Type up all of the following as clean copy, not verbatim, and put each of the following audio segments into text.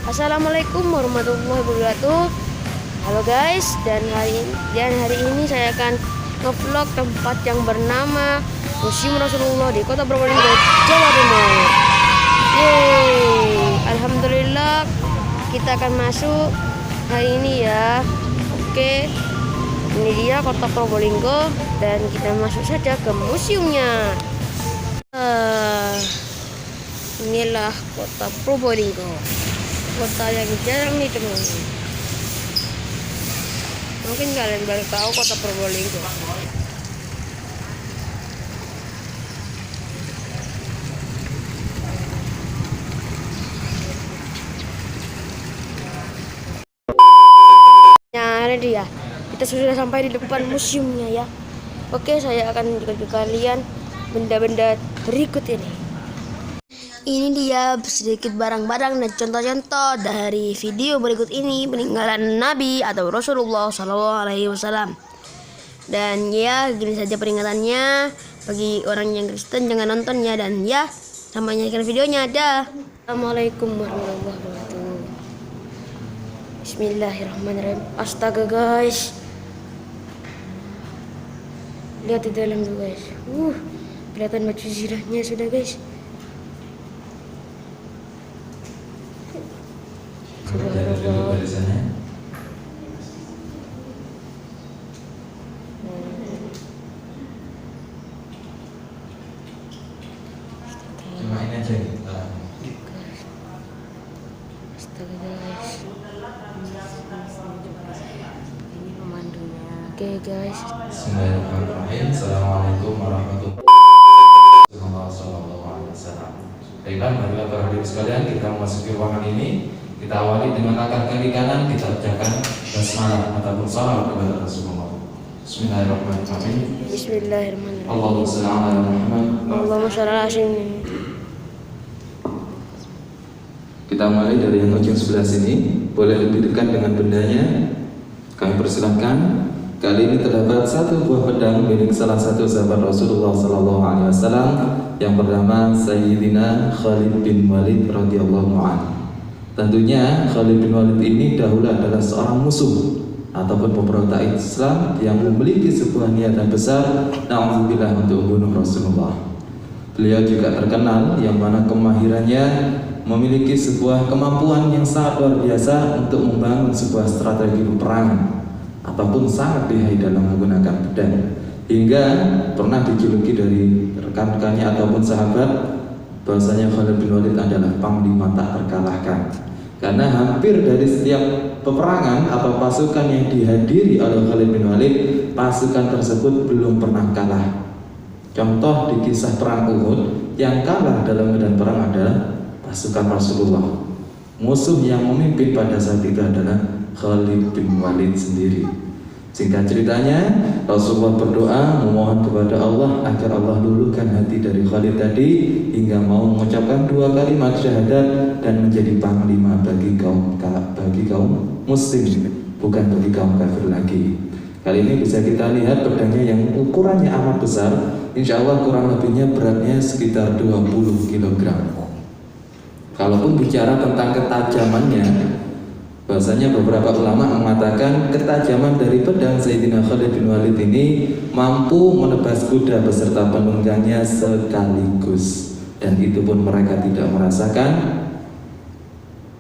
Assalamualaikum warahmatullahi wabarakatuh. Halo guys, dan hari ini saya akan nge-vlog tempat yang bernama Museum Rasulullah di Kota Probolinggo, Jawa Timur. Yeay, alhamdulillah kita akan masuk hari ini ya. Oke, ini dia Kota Probolinggo dan kita masuk saja ke museumnya. Inilah Kota Probolinggo, kota yang jarang ditemui. Mungkin kalian baru tahu Kota Probolinggo. Nah, ini dia. Kita sudah sampai di depan museumnya ya. Oke, saya akan tunjukkan ke kalian benda-benda berikut ini. Ini dia sedikit barang-barang dan contoh-contoh dari video berikut ini peninggalan Nabi atau Rasulullah SAW. Dan ya, gini saja peringatannya bagi orang yang Kristen, jangan nontonnya. Dan ya, sampai nyaksikan videonya. Dah. Assalamualaikum warahmatullahi wabarakatuh. Bismillahirrahmanirrahim. Astaga guys, lihat di dalam tuh guys. Kelihatan baju zirahnya sudah guys. Subhanallah. Cuma ini aja kita. Astaga guys, ini pemandunya. Oke guys. Bismillahirrahmanirrahim. Assalamualaikum warahmatullahi wabarakatuh. Baiklah, marilah para hadirin sekalian, kita memasuki ruangan ini. Kita awali dengan langkah kaki kanan, kita ucapkan basmalah ataupun salawat kepada Rasulullah. Bismillahirrahmanirrahim. Bismillahirrahmanirrahim. Allahumma shalli ala Muhammad. Allahumma shalli ala sayyidina. Kita mulai dari yang ujung sebelah sini. Boleh lebih dekat dengan bendanya. Kami persilahkan. Kali ini terdapat satu buah pedang milik salah satu sahabat Rasulullah SAW yang bernama Sayyidina Khalid bin Walid radhiyallahu anhu. Tentunya Khalid bin Walid ini dahulu adalah seorang musuh ataupun pemberontak Islam yang memiliki sebuah niatan besar, na'udzubillah, untuk membunuh Rasulullah. Beliau juga terkenal yang mana kemahirannya memiliki sebuah kemampuan yang sangat luar biasa untuk membangun sebuah strategi peperangan ataupun sangat lihai dalam menggunakan pedang, hingga pernah dijuluki dari rekan-rekannya ataupun sahabat bahwasanya Khalid bin Walid adalah panglima tak terkalahkan, karena hampir dari setiap peperangan atau pasukan yang dihadiri oleh Khalid bin Walid, pasukan tersebut belum pernah kalah. Contoh di kisah perang Uhud, yang kalah dalam medan perang adalah pasukan Rasulullah. Musuh yang memimpin pada saat itu adalah Khalid bin Walid sendiri. Singkat ceritanya, Rasulullah berdoa memohon kepada Allah agar Allah luluhkan hati dari Khalid tadi hingga mau mengucapkan 2 kalimat syahadat dan menjadi panglima bagi kaum muslim, bukan bagi kaum kafir lagi. Kali ini bisa kita lihat pedangnya yang ukurannya amat besar. Insya Allah kurang lebihnya beratnya sekitar 20 kg. Kalaupun bicara tentang ketajamannya, bahasanya beberapa ulama mengatakan ketajaman dari pedang Sayyidina Khalid bin Walid ini mampu menebas kuda beserta penunggangnya sekaligus, dan itu pun mereka tidak merasakan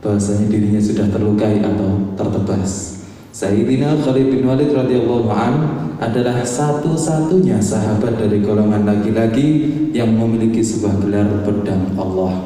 bahasanya dirinya sudah terlukai atau tertebas. Sayyidina Khalid bin Walid radhiyallahu anhu adalah satu-satunya sahabat dari golongan laki-laki yang memiliki sebuah gelar pedang Allah.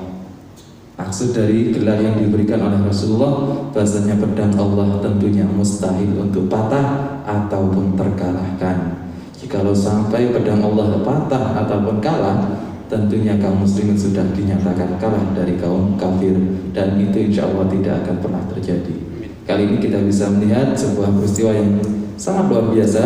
Maksud dari gelar yang diberikan oleh Rasulullah, bahasanya pedang Allah tentunya mustahil untuk patah ataupun terkalahkan. Jikalau sampai pedang Allah patah ataupun kalah, tentunya kaum muslimin sudah dinyatakan kalah dari kaum kafir, dan itu insya Allah tidak akan pernah terjadi. Kali ini kita bisa melihat sebuah peristiwa yang sangat luar biasa.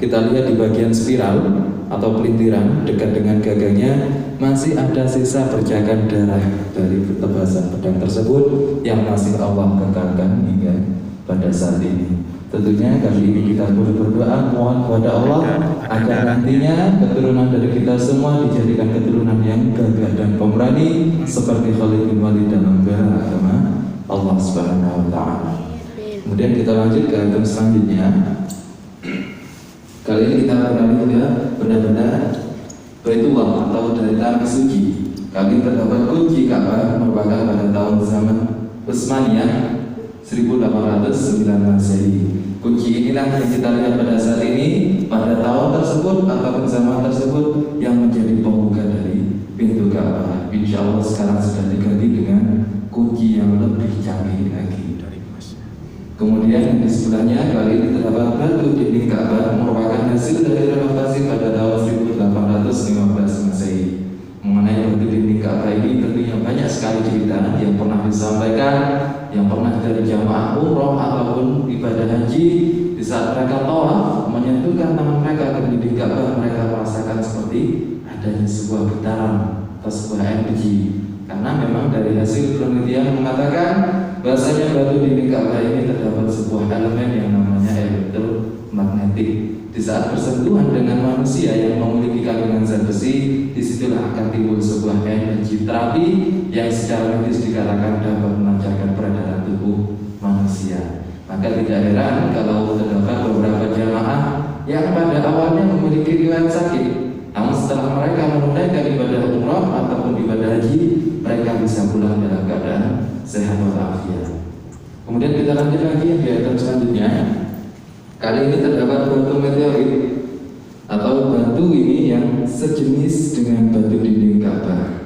Kita lihat di bagian spiral atau pelintiran dekat dengan gagangnya masih ada sisa percikan darah dari tebasan pedang tersebut yang masih Allah kekalkan hingga pada saat ini. Tentunya kali ini kita boleh berdoa mohon kepada Allah agar nantinya keturunan dari kita semua dijadikan keturunan yang gagah dan pemberani seperti Khalid bin Walid dalam bela agama Allah Subhanahu wa taala. Kemudian kita lanjut ke item selanjutnya. Kali ini kita beralih ke benda-benda Baitullah atau dari tanah suci. Kali terdapat kunci Ka'bah merupakan pada tahun zaman Utsmaniyah 1809 Masehi. Kunci inilah yang kita lihat pada saat ini, pada tahun tersebut ataupun zaman tersebut, yang menjadi pembuka dari pintu Ka'bah. Insya Allah sekarang sudah diganti dengan kunci yang lebih canggih lagi. Kemudian di sebelahnya kali ini terdapat batu dinding Ka'bah merupakan hasil dari renovasi pada tahun 1815 Masehi. Mengenai batu dinding Ka'bah ini tentunya banyak sekali cerita yang pernah disampaikan, yang pernah dari jamaah umroh ataupun ibadah haji. Di saat mereka tawaf menyentuhkan tangan mereka ke dinding Ka'bah, mereka merasakan seperti adanya sebuah getaran atau sebuah energi. Karena memang dari hasil penelitian mengatakan bahasanya batu dinding Ka'bah ini terdapat sebuah elemen yang namanya elektromagnetik. Di saat bersentuhan dengan manusia yang memiliki kandungan zat besi, disitulah akan timbul sebuah energi terapi yang secara medis dikatakan dapat melancarkan peredaran tubuh manusia. Maka tidak heran kalau terdapat beberapa jamaah yang pada awalnya memiliki riwayat sakit, namun setelah mereka menunaikan ibadah umrah ataupun ibadah haji, mereka bisa pulang dalam keadaan sehat walafiat. Kemudian kita lanjut lagi di item selanjutnya. Kali ini terdapat batu meteorit atau batu ini yang sejenis dengan batu dinding Ka'bah.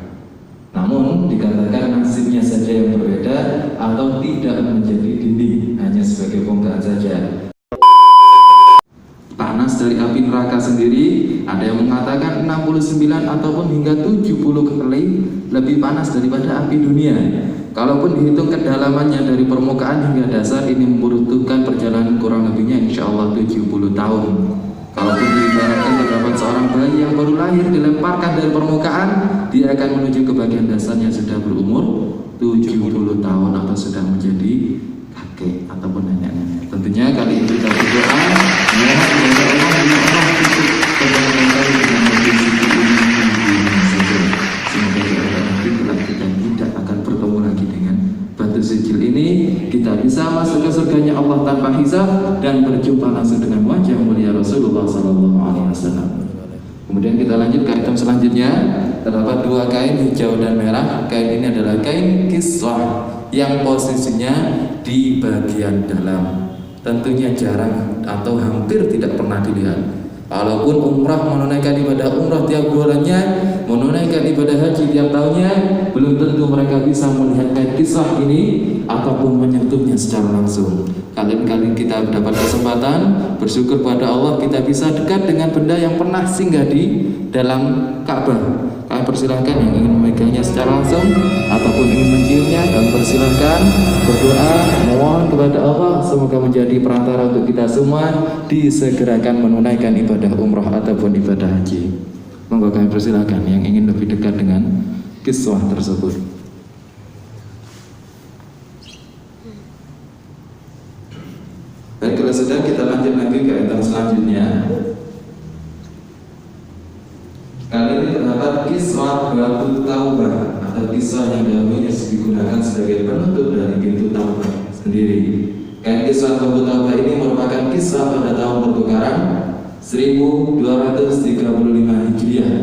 Namun dikatakan nasibnya saja yang berbeda atau tidak menjadi dinding, hanya sebagai bongkahan saja. Panas dari api neraka sendiri ada yang mengatakan 69 ataupun hingga 70 kali lebih panas daripada api dunia. Kalaupun dihitung kedalamannya dari permukaan hingga dasar, ini membutuhkan perjalanan kurang lebihnya insya Allah 70 tahun. Kalaupun diibaratkan terdapat seorang bayi yang baru lahir dilemparkan dari permukaan, dia akan menuju ke bagian dasarnya sudah berumur 70 tahun atau sudah menjadi kakek ataupun nenek-nenek. Tentunya kali ini kita berdoa ya Allah cukup kebanyakan dengan kondisi ini saja. Semoga nanti kelak kita tidak akan bertemu lagi dengan batu sijil ini, kita bisa masuk ke surganya Allah tanpa hisab dan berjumpa langsung dengan wajah mulia Rasulullah SAW. Kemudian kita lanjut ke item selanjutnya. Terdapat dua kain hijau dan merah. Kain ini adalah kain kiswah yang posisinya di bagian dalam. Tentunya jarang atau hampir tidak pernah dilihat. Walaupun umrah menunaikan ibadah umrah tiap bulannya, menunaikan ibadah haji tiap tahunnya, belum tentu mereka bisa melihat kain kisah ini ataupun menyentuhnya secara langsung. Kali-kali kita dapat kesempatan bersyukur pada Allah, kita bisa dekat dengan benda yang pernah singgah di dalam Ka'bah. Kami persilahkan yang ingin memegangnya secara langsung ataupun ingin menciumnya, kami persilahkan berdoa mohon kepada Allah semoga menjadi perantara untuk kita semua disegerakan menunaikan ibadah umrah ataupun ibadah haji. Monggo kami persilahkan yang ingin lebih dekat dengan kiswah tersebut. Baik, kalau sudah kita lanjut lagi ke item selanjutnya. Kali ini terdapat kiswah batu Taubah atau kiswah yang dahulunya digunakan sebagai penutup dari pintu Taubah sendiri. Kain kiswah batu Taubah ini merupakan kiswah pada tahun pertukaran 1235 Hijriah.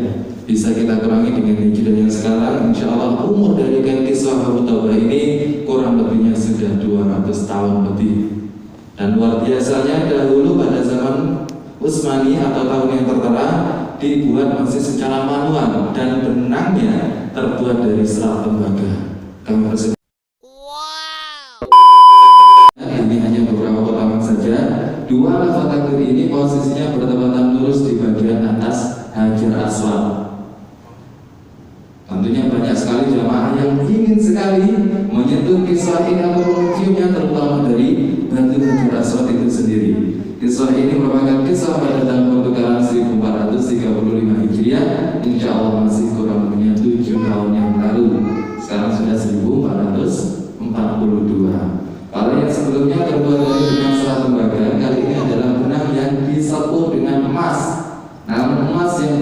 Bisa kita kurangi dengan Hijriah yang sekarang, insya Allah umur dari kain kiswah batu Taubah ini kurang lebihnya sudah 200 tahun lebih. Dan luar biasanya dahulu pada zaman Utsmani atau tahun yang tertera dibuat masih secara manual dan benangnya terbuat dari serat tembaga. Kami persilahkan. Ini hanya beberapa potongan saja. Dua lafaz takbir ini posisinya bertepatan lurus di bagian atas Hajar Aswad. Tentunya banyak sekali jamaah yang ingin sekali menyentuh kiswah ini atau menciumnya, terutama dari batu Hajar Aswad itu sendiri. Kiswah ini merupakan kiswah pada tahun pertukaran 1435 Hijriah. Insya Allah masih kurang lebihnya 7 tahun yang lalu. Sekarang sudah 1442. Kalau yang sebelumnya terbuat dari benang serat tembaga, kali ini adalah benang yang disapu dengan emas. Namun emas yang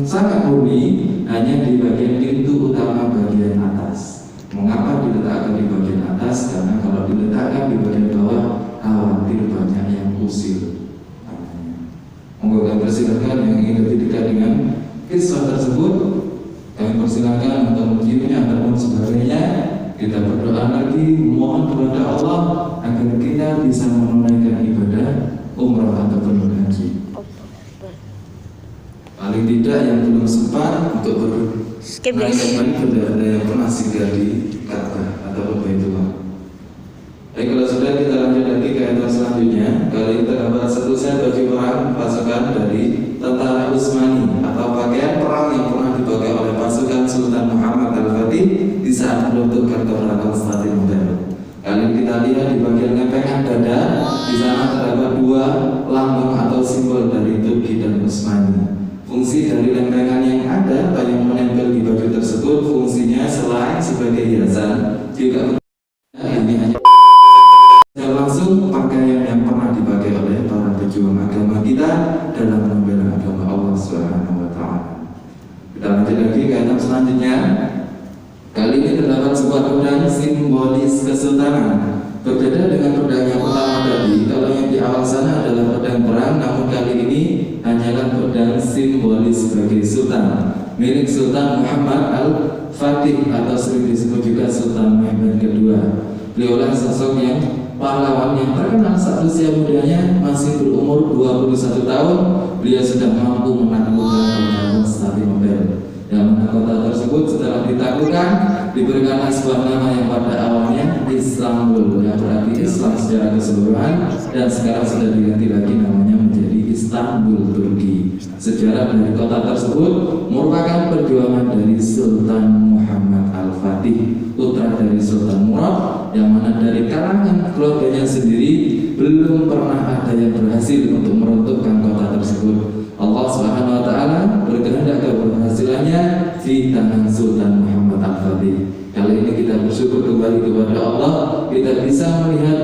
sangat murni hanya di bagian pintu utama bagian atas. Mengapa diletakkan di bagian atas? Karena kalau diletakkan di bagian bawah, khawatir banyak yang usil. Monggo kami persilakan yang ingin lebih dekat dengan kisah tersebut, kami persilakan untuk menyiapnya ataupun sebagainya. Kita berdoa lagi, mohon kepada Allah agar kita bisa menunaikan ibadah umrah ataupun haji. Paling tidak yang belum sempat untuk menunaikan benda-benda yang pernah singgah di Ka'bah ataupun Baitullah. Baik, kalau sudah, kita lanjut lagi ke ayat selanjutnya. Kali ini terdapat satu set baju perang pasukan dari tentara Utsmani atau pakaian perang yang pernah dipakai oleh pasukan Sultan Muhammad Al-Fatih di saat meruntuhkan kota Konstantinopel. Kali ini kita lihat di bagian lempengan dada, di sana terdapat dua lambang atau simbol dari Turki dan Utsmani. Fungsi dari lempengan yang ada atau yang menempel di baju tersebut, fungsinya selain sebagai hiasan, juga ini hanya langsung pakaian yang pernah dipakai oleh para pejuang agama kita dalam membela agama Allah Subhanahu wa Ta'ala. Kita lanjut lagi ke ayat selanjutnya. Kali ini terdapat sebuah pedang simbolis kesultanan. Berbeda dengan pedang yang pertama tadi, kalau yang di awal sana adalah pedang perang, namun kali ini hanyalah pedang simbolis sebagai sultan, milik Sultan Muhammad Al-Fatih atau sering disebut juga Sultan Mehmed II. Beliaulah sosok yang pahlawan yang terkenal saat usia mudanya masih berumur 21 tahun. Beliau sudah mampu menaklukkan kota Konstantinopel. Yang mana kota tersebut setelah ditaklukkan diberikan sebuah nama yang pada awalnya Istanbul, yang berarti Islam secara keseluruhan, dan sekarang sudah diganti lagi namanya menjadi Istanbul, Turki. Sejarah dari kota tersebut merupakan perjuangan dari Sultan Muhammad Al-Fatih, putra dari Sultan Murad, yang mana dari kalangan keluarganya sendiri belum pernah ada yang berhasil untuk meruntuhkan kota tersebut. Allah Subhanahu wa Ta'ala berkehendak keberhasilannya di tangan Sultan Muhammad Al-Fatih. Kali ini kita bersyukur kembali kepada Allah, kita bisa melihat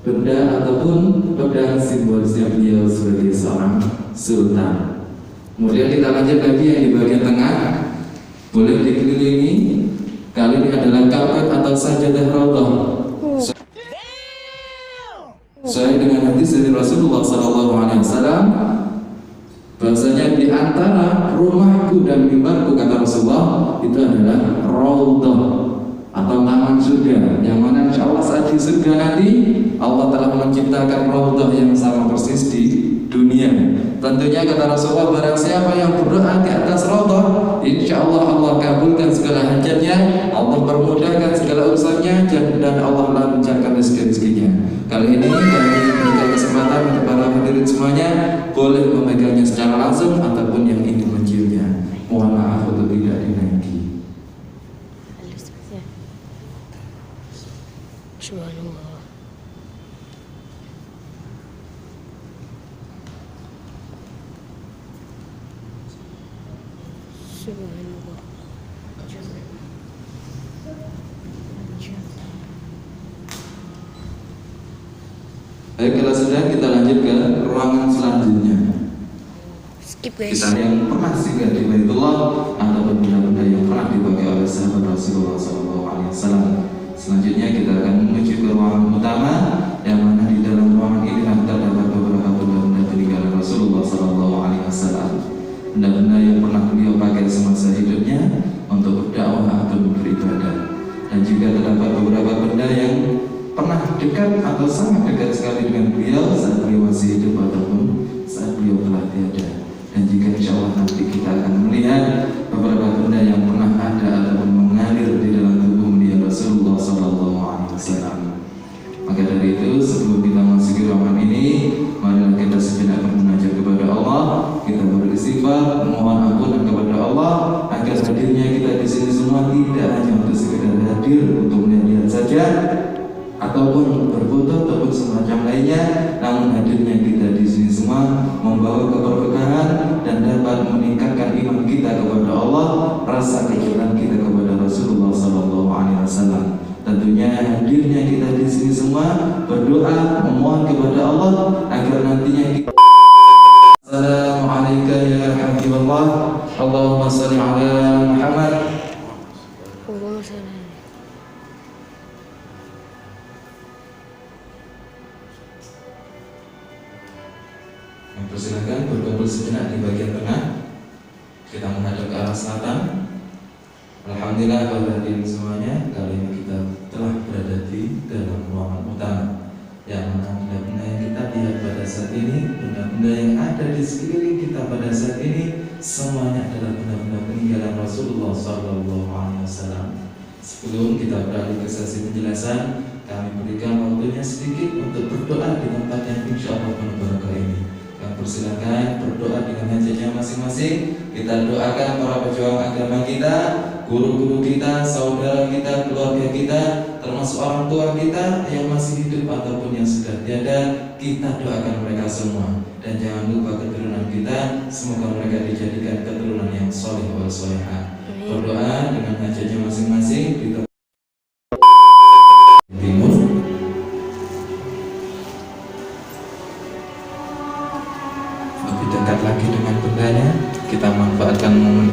benda ataupun pedang simbolisnya beliau sebagai seorang sultan. Kemudian kita lanjut lagi yang di bagian tengah, boleh dikelilingi. Kali ini adalah karpet atau sajadah raudhah. Saya dengan hadis dari Rasulullah SAW, bahasanya di antara rumahku dan mimbarku, kata Rasulullah, itu adalah raudhah atau taman surga, yang mana insya Allah saat di surga nanti Allah telah menciptakan raudhah yang sama persis di dunia. Tentunya kata Rasulullah, barang siapa yang berdoa di atas raudhah, insya Allah Allah kabulkan segala hajatnya, Allah permudahkan segala urusannya, dan Allah lancarkan rezeki-rezekinya. Kali ini kami berikan kesempatan untuk para hadirin semuanya, boleh memegangnya secara langsung ataupun yang ingin menciumnya. Mohon maaf untuk tidak dinaiki. Subhanallah. Subhanallah. Baik, kalau sudah, kita lanjut ke ruangan selanjutnya. Skip guys. Kisah yang pernah singgah di Baitullah ataupun benda-benda yang pernah dipakai oleh sahabat Rasulullah SAW. Selanjutnya kita akan menuju ke ruangan utama, yang mana di dalam ruangan ini terdapat beberapa benda-benda peninggalan Rasulullah SAW. Benda-benda yang pernah beliau pakai semasa hidupnya untuk berdakwah atau beribadah, dan juga terdapat beberapa benda yang pernah dekat atau sangat dekat sekali dengan beliau saat beliau masih hidup ataupun saat beliau telah tiada. Dan juga insya Allah nanti kita akan melihat beberapa benda yang pernah ada ataupun mengalir di dalam tubuh beliau Rasulullah SAW. Maka dari itu, sebelum kita masuk ke ruangan ini, marilah kita sejenak bermunajat kepada Allah. Kita beristighfar, mohon ampunan kepada Allah agar hadirnya kita di sini semua tidak hanya untuk sekedar hadir untuk melihat saja ataupun berfoto ataupun semacam lainnya, namun hadirnya kita di sini semua membawa keberkahan dan dapat meningkatkan iman kita kepada Allah, rasa kecintaan kita kepada Rasulullah SAW. Tentunya hadirnya kita di sini semua berdoa memohon kepada Allah agar nantinya kita Assalamualaikum ya Habibullah. Allahumma salli ala Muhammad. Allahumma salli. Persilakan berkumpul sejenak di bagian tengah. Kita menghadap ke arah selatan. Alhamdulillah para hadirin semuanya, kali ini kita telah berada di dalam ruangan utama, yang mana benda-benda yang kita lihat pada saat ini, benda-benda yang ada di sekeliling kita pada saat ini, semuanya adalah benda-benda peninggalan Rasulullah SAW. Sebelum kita beralih ke sesi penjelasan, kami berikan waktunya sedikit untuk berdoa di tempat yang insya Allah penuh berkah ini. Kami persilakan berdoa dengan hajatnya masing-masing. Kita doakan para pejuang agama kita, guru-guru kita, saudara kita, keluarga kita, termasuk orang tua kita yang masih hidup ataupun yang sudah tiada. Kita doakan mereka semua, dan jangan lupa keturunan kita, semoga mereka dijadikan keturunan yang soleh wal solehah. Berdoa dengan hajatnya masing-masing di tempat timur. Lebih dekat lagi dengan bendanya, kita manfaatkan momen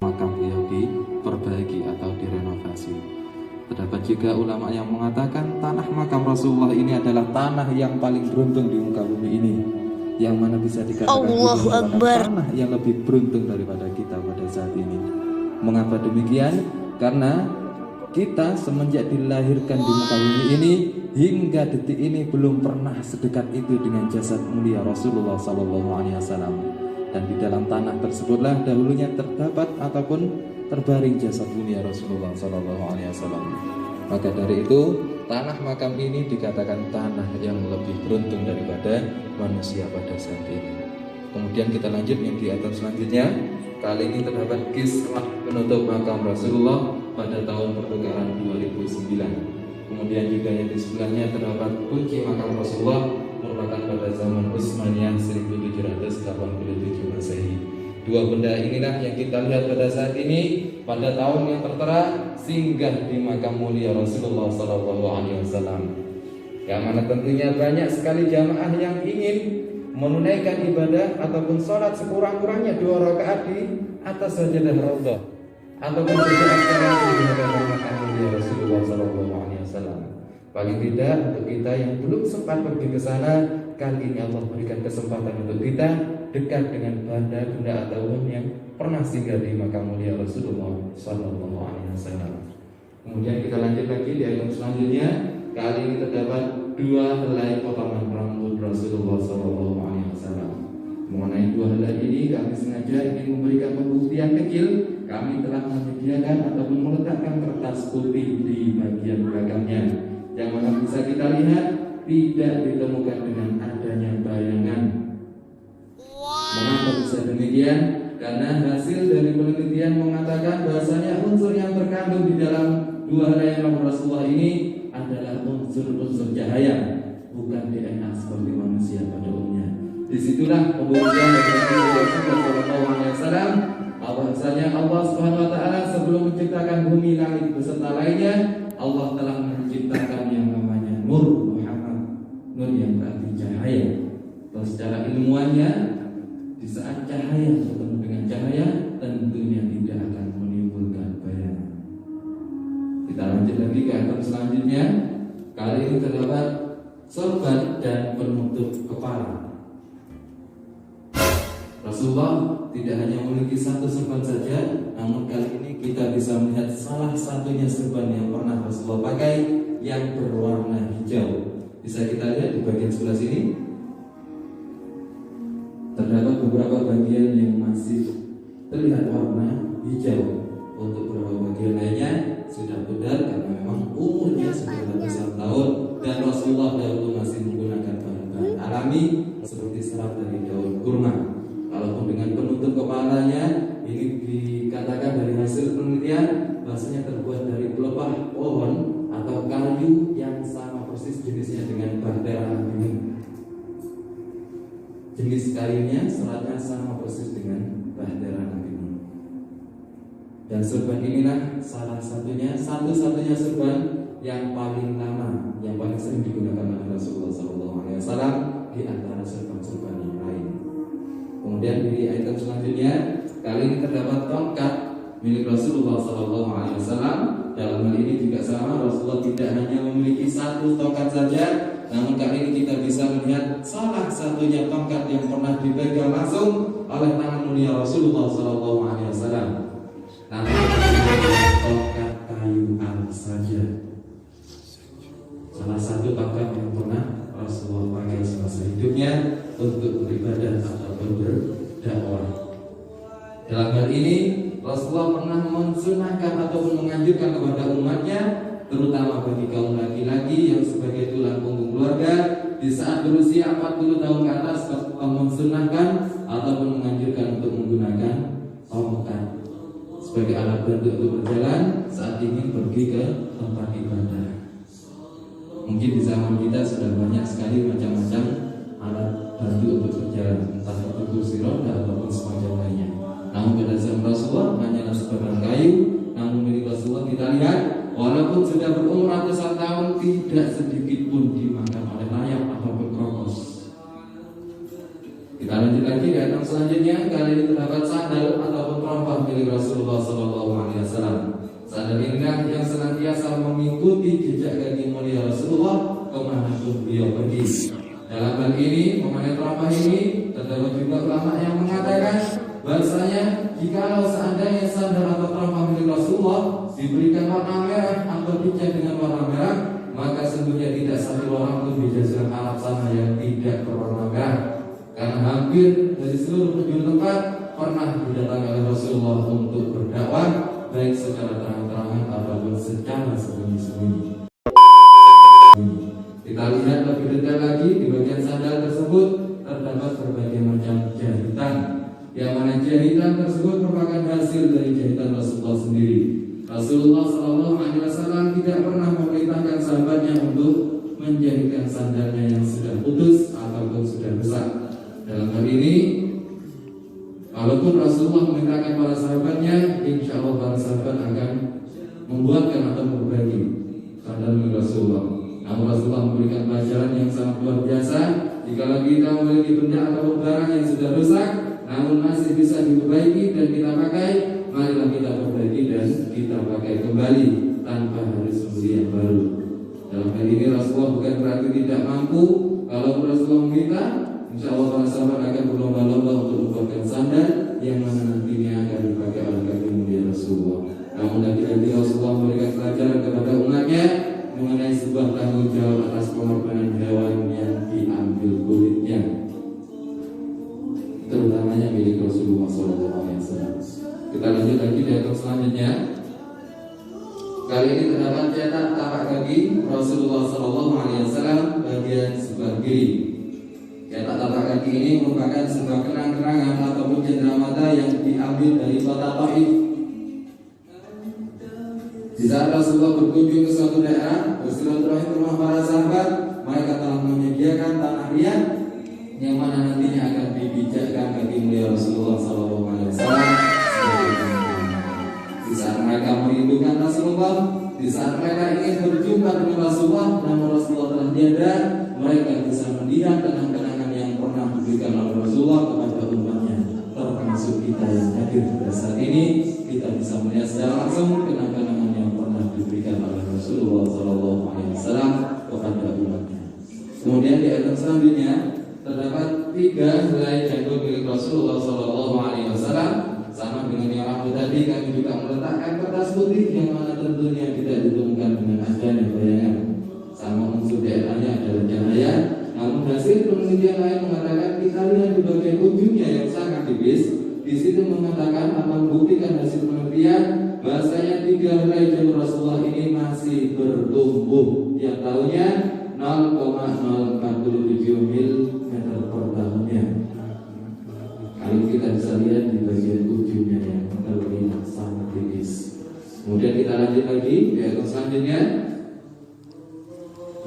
makam beliau diperbaiki atau direnovasi. Terdapat juga ulama yang mengatakan tanah makam Rasulullah ini adalah tanah yang paling beruntung di muka bumi ini, yang mana bisa dikatakan Allahu Akbar. tanah yang lebih beruntung daripada kita pada saat ini. Mengapa demikian? Karena kita semenjak dilahirkan di muka bumi ini hingga detik ini belum pernah sedekat itu dengan jasad mulia Rasulullah SAW. Dan di dalam tanah tersebutlah dahulunya terdapat ataupun terbaring jasad mulia Rasulullah SAW. Maka dari itu tanah makam ini dikatakan tanah yang lebih beruntung daripada manusia pada saat ini. Kemudian kita lanjut yang di atas selanjutnya. Kali ini terdapat kisah penutup makam Rasulullah pada tahun pertukaran 2009. Kemudian juga yang di sebelahnya terdapat kunci makam Rasulullah merupakan pada zaman Utsmaniyah 1787 Masehi. Dua benda inilah yang kita lihat pada saat ini pada tahun yang tertera singgah di makam mulia Rasulullah SAW. Yang mana tentunya banyak sekali jamaah yang ingin menunaikan ibadah ataupun sholat sekurang-kurangnya 2 rakaat di atas sajadah raudhah ataupun sajadah sekarang di hadapan makam mulia Rasulullah SAW. Paling tidak untuk kita yang belum sempat pergi ke sana, kali ini Allah berikan kesempatan untuk kita dekat dengan benda-benda ataupun yang pernah singgah di makam mulia Rasulullah SAW. Kemudian kita lanjut lagi di ayat selanjutnya. Kali ini terdapat 2 helai potongan rambut Rasulullah SAW. Mengenai 2 helai ini, kami sengaja ingin memberikan pembuktian kecil. Kami telah menyediakan ataupun meletakkan kertas putih di bagian belakangnya, yang mana bisa kita lihat tidak ditemukan dengan adanya bayangan. Mengapa bisa demikian? Karena hasil dari penelitian mengatakan bahwasanya unsur yang terkandung di dalam 2 helai rambut Rasulullah ini adalah unsur-unsur cahaya, bukan DNA seperti manusia pada umumnya. Disitulah pembuktian dari Rasulullah SAW bahwasanya Allah Subhanahu Wa Taala sebelum menciptakan bumi, langit beserta lainnya, Allah telah menciptakan yang namanya Nur Muhammad, Nur yang berarti cahaya. Terus secara ilmuannya, di saat cahaya bertemu dengan cahaya, tentunya tidak akan menimbulkan bayangan. Kita lanjut lagi ke item selanjutnya. Kali ini terdapat sorban dan penutup kepala. Rasulullah tidak hanya memiliki 1 sorban saja, namun kali ini kita bisa melihat salah satunya sorban yang pernah Rasulullah pakai yang berwarna hijau. Bisa kita lihat di bagian sebelah sini. Terdapat beberapa bagian yang masih terlihat warna hijau. Untuk beberapa bagian lainnya sudah pudar karena memang umurnya sudah ratusan tahun, dan Rasulullah dahulu masih menggunakan bahan-bahan alami seperti serat dari daun kurma. Walaupun dengan penutup kepalanya ini dikatakan dari hasil penelitian bahasanya terbuat dari pelepah pohon atau kayu yang sama persis jenisnya dengan bahtera ini. Jenis kayunya, seratnya sama persis dengan bahtera ini. Dan sorban inilah salah satunya, satu-satunya sorban yang paling lama, yang paling sering digunakan oleh Rasulullah SAW di antara sorban-sorban yang lain. Kemudian di item selanjutnya, kali ini terdapat tongkat milik Rasulullah SAW Dalam hal ini juga sama, Rasulullah tidak hanya memiliki satu tongkat saja, namun kali ini kita bisa melihat salah satunya tongkat yang pernah dipegang langsung oleh tangan mulia Rasulullah SAW. Tongkat kayu alis saja, salah satu tongkat yang pernah Rasulullah pakai semasa hidupnya untuk beribadah ataupun berdakwah. Dalam hal ini Rasulullah pernah mensunahkan ataupun menganjurkan kepada umatnya, terutama bagi kaum laki-laki yang sebagai tulang punggung keluarga, di saat berusia 40 tahun ke atas, mensunahkan ataupun menganjurkan untuk menggunakan tongkat sebagai alat bantu untuk berjalan saat ingin pergi ke tempat ibadah. Mungkin di zaman kita sudah banyak sekali macam-macam alat bantu untuk berjalan, entah itu kursi roda ataupun semacam lainnya. Namun pada zaman Rasulullah hanyalah sebatang kayu. Namun milik Rasulullah kita lihat, walaupun sudah berumur ratusan tahun, tidak sedikit pun dimakan oleh layak ataupun krokos. Kita lanjut lagi di ayat selanjutnya. Kali ini terdapat sandal ataupun terompah milik Rasulullah SAW. Sandal inilah yang senantiasa mengikuti jejak kaki mulia Rasulullah kemanapun beliau pergi. Dalam hal ini, mengenai terompah ini, terdapat juga ulama yang mengatakan bahasanya jikalau seandainya sandal atau terompah milik Rasulullah diberikan warna merah atau dicat dengan warna merah, maka sesungguhnya tidak satu orang pun di Jazirah Arab sana yang tidak berwarna merah, karena hampir dari seluruh penjuru tempat pernah didatangi oleh Rasulullah untuk berdakwah, baik secara terang-terangan ataupun secara sembunyi-sembunyi. Kita lihat lebih detail lagi di bagian sandal tersebut terdapat berbagai macam jahitan, yang mana jahitan tersebut merupakan hasil dari jahitan Rasulullah sendiri. Rasulullah SAW tidak pernah memerintahkan sahabatnya untuk menjahitkan sandalnya yang sudah putus ataupun sudah rusak. Dalam hal ini, walaupun Rasulullah memerintahkan para sahabatnya, insya Allah para sahabat akan membuatkan atau berbagi sandal milik Rasulullah. Namun Rasulullah memberikan pelajaran yang sangat luar biasa. Jika kita memiliki benda atau barang yang sudah rusak namun masih bisa diperbaiki dan kita pakai, marilah kita perbaiki dan kita pakai kembali tanpa harus membeli yang baru. Dalam hal ini Rasulullah bukan berarti tidak mampu. Kalau Rasulullah meminta, insya Allah para sahabat akan berlomba-lomba untuk membuatkan sandal yang mana nantinya akan dipakai oleh kaki mulia Rasulullah. Namun lagi-lagi Rasulullah memberikan pelajaran kepada umatnya mengenai sebuah tanggung jawab atas pengorbanan hewan yang diambil kulitnya, terutamanya milik Rasulullah SAW. Kita lanjut lagi di ayat selanjutnya. Kali ini terdapat cetak tapak kaki Rasulullah SAW bagian sebelah kiri. Cetak tapak kaki ini merupakan sebuah kenang-kenangan ataupun cenderamata yang diambil dari kota Taif. Di saat Rasulullah berkunjung ke suatu daerah, bersilaturahmi ke rumah para sahabat, mereka telah menyediakan tanah liat yang mana nantinya akan dipijakkan kaki mulia Rasulullah SAW. Di saat mereka merindukan Rasulullah, di saat mereka ingin berjumpa dengan Rasulullah, namun Rasulullah telah tiada, mereka bisa melihat kenang-kenangan yang pernah diberikan oleh Rasulullah kepada umatnya. Termasuk kita yang hadir pada saat ini, kita bisa melihat secara langsung kenang-kenangan yang pernah diberikan oleh Rasulullah SAW kepada umatnya. Kemudian di ayat selanjutnya terdapat 3 helai janggut milik Rasulullah SAW. Sama dengan yang rambut tadi, kami juga meletakkan kertas putih yang mana tentunya tidak ditemukan dengan adanya bayangan. Sama unsur DNA-nya adalah cahaya. Namun hasil penelitian lain mengatakan kita lihat di bagian ujungnya yang sangat tipis. Di situ mengatakan atau membuktikan hasil penelitian bahasanya 3 helai janggut Rasulullah ini masih bertumbuh. Yang tahunnya 0,047 meter per tahunnya. Kalau kita bisa lihat di bagian ujungnya yang terlihat sangat tipis. Kemudian kita lanjut lagi di ayat selanjutnya.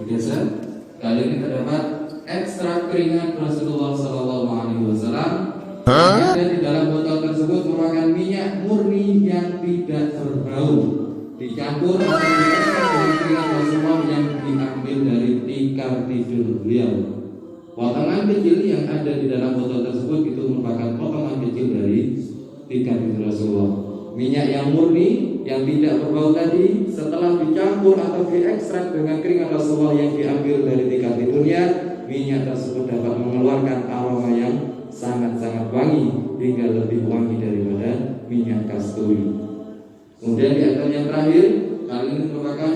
Biasa kali ini terdapat ekstrak keringat Rasulullah SAW. Yang ada di dalam botol tersebut merupakan minyak murni yang tidak berbau, dicampur dengan keringat Rasulullah yang diambil dari tikar tidur beliau. Potongan kecil yang ada di dalam botol tersebut itu merupakan potongan kecil dari tikar tidur Rasulullah. Minyak yang murni yang tidak berbau tadi setelah dicampur atau diekstrak dengan keringat Rasulullah yang diambil dari tikar tidurnya, minyak tersebut dapat mengeluarkan aroma yang sangat-sangat wangi hingga lebih wangi daripada minyak kasturi. Kemudian di antara yang terakhir, hal ini merupakan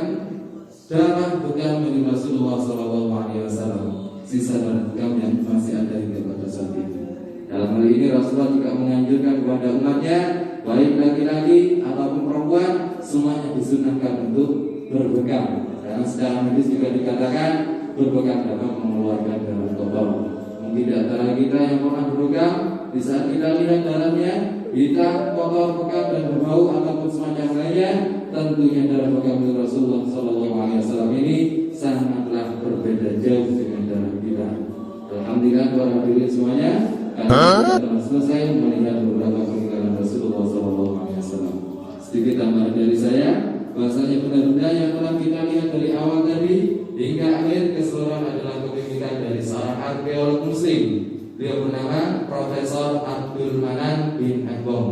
darah bekam dari Rasulullah SAW, sisa darah bekam yang masih ada hingga pada saat itu. Dalam hal ini Rasulullah juga menganjurkan kepada umatnya, baik laki-laki ataupun perempuan, semuanya disunahkan untuk berbekam. Karena secara medis juga dikatakan berbekam dapat mengeluarkan darah kotor. Mungkin di antara kita yang pernah berbekam, di saat kita lihat darahnya hitam, kotor, pekat dan berbau ataupun semacam lainnya, tentunya darah bekam dari Rasulullah SAW ini sangatlah berbeda jauh dengan darah kita. Alhamdulillah para hadirin semuanya, kita telah selesai melihat beberapa peninggalan Rasulullah SAW. Sedikit tambahan dari saya, bahasanya benda-benda yang telah kita lihat dari awal tadi hingga akhir keseluruhan adalah kepemilikan dari seorang arkeolog Muslim. Beliau bernama Profesor Abdul Manan bin Agbong,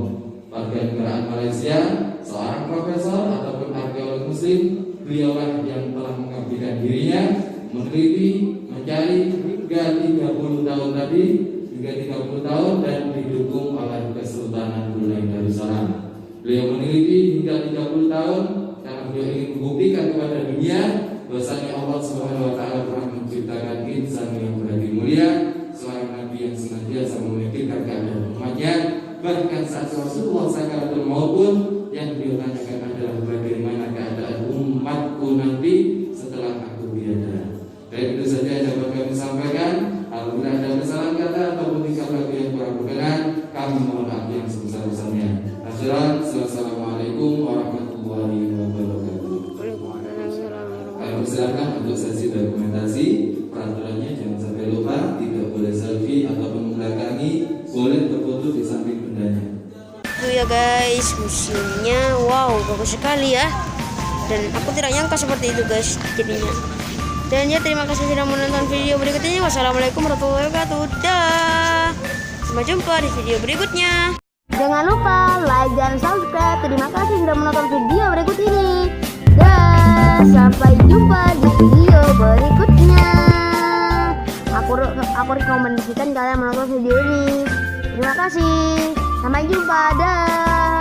warga negaraan Malaysia, seorang profesor ataupun arkeolog Muslim. Beliaulah yang telah mengabdikan dirinya meneliti, mencari hingga 30 tahun tadi, hingga 30 tahun dan didukung oleh Kesultanan Brunei Darussalam. Beliau meneliti hingga 30 tahun karena beliau ingin membuktikan kepada dunia bahwasanya Allah Subhanahu wa taala telah menciptakan insan yang berhati mulia, seorang nabi yang senantiasa memikirkan keadaan umatnya. Bahkan saat Rasulullah sakaratul maut pun yang beliau tanyakan adalah bagaimana keadaan umatku nanti setelah aku tiada. Baik, itu saja yang dapat kami sampaikan. Apabila ada kesalahan kata ataupun tingkah laku yang kurang berkenan, kami mohon maaf yang sebesar-besarnya. Akhiran, Assalamualaikum warahmatullahi wabarakatuh. Kami persilakan untuk sesi dokumentasi. Peraturannya jangan sampai lupa, tidak boleh selfie ataupun membelakangi, boleh berfoto di samping bendanya. Itu ya guys, museumnya wow bagus sekali ya. Dan aku tidak nyangka seperti itu guys jadinya. Dan ya terima kasih sudah menonton video berikutnya. Wassalamualaikum warahmatullahi wabarakatuh. Dah. Sampai jumpa di video berikutnya. Jangan lupa like dan subscribe. Terima kasih sudah menonton video berikut ini. Dan sampai jumpa di video berikutnya. Aku rekomendasikan kalian menonton video ini. Terima kasih. Sampai jumpa. Dah.